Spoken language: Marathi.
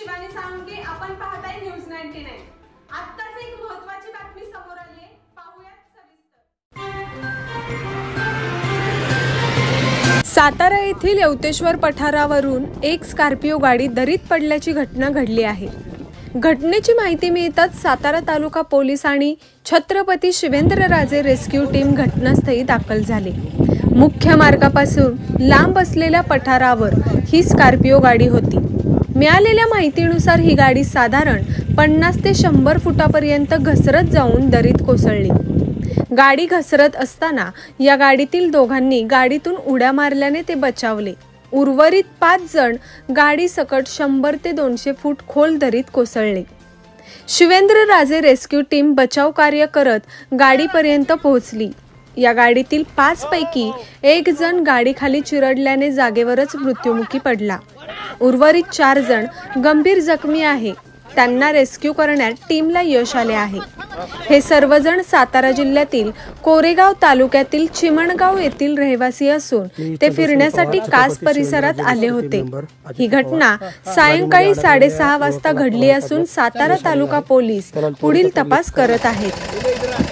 शिवानी साळुंखे, आपण पाहताय न्यूज 99। आत्ताच एक महत्त्वाची बातमी समोर आली आहे, पाहूयात सविस्तर। सातारा येथील येवतेश्वर पठारावरून एक स्कॉर्पिओ गाडी दरीत पडल्याची घटना घडली आहे। घटनेची माहिती मिळताच सातारा तालुका पोलीस आणि छत्रपती शिवेंद्रराजे रेस्क्यू टीम घटनास्थळी दाखल झाले। मुख्य मार्गापासून लांब असलेल्या पठारावर ही स्कॉर्पिओ गाडी होती। मिळालेल्या माहितीनुसार ही गाडी साधारण 50 ते 100 फुटापर्यंत घसरत जाऊन दरीत कोसळली। गाडी घसरत असताना या गाडीतील दोघांनी गाडीतून उड्या मारल्याने ते बचावले। उर्वरित 5 जण गाडी सकट 100 ते 200 फूट खोल दरीत कोसळले। शिवेंद्रराजे रेस्क्यू टीम बचाव कार्य करत गाडीपर्यंत पोहोचली। या गाडीतील 5 पैकी एक जण गाडीखाली चिरडल्याने जागेवरच मृत्युमुखी पडला। उर्वरित 4 जण गंभीर जखमी आहे। त्यांना रेस्क्यू करण्यात टीमला यश आले आहे। हे सर्वजण सातारा जिल्ह्यातील कोरेगाव तालुक्यातील चिमणगाव येथील रहिवासी असून ते फिरण्यासाठी कास परिसरात आले होते। ही घटना सायंकाळी 6:30 वाजता घडली असून सातारा तालुका पोलीस पुढील तपास करत आहेत।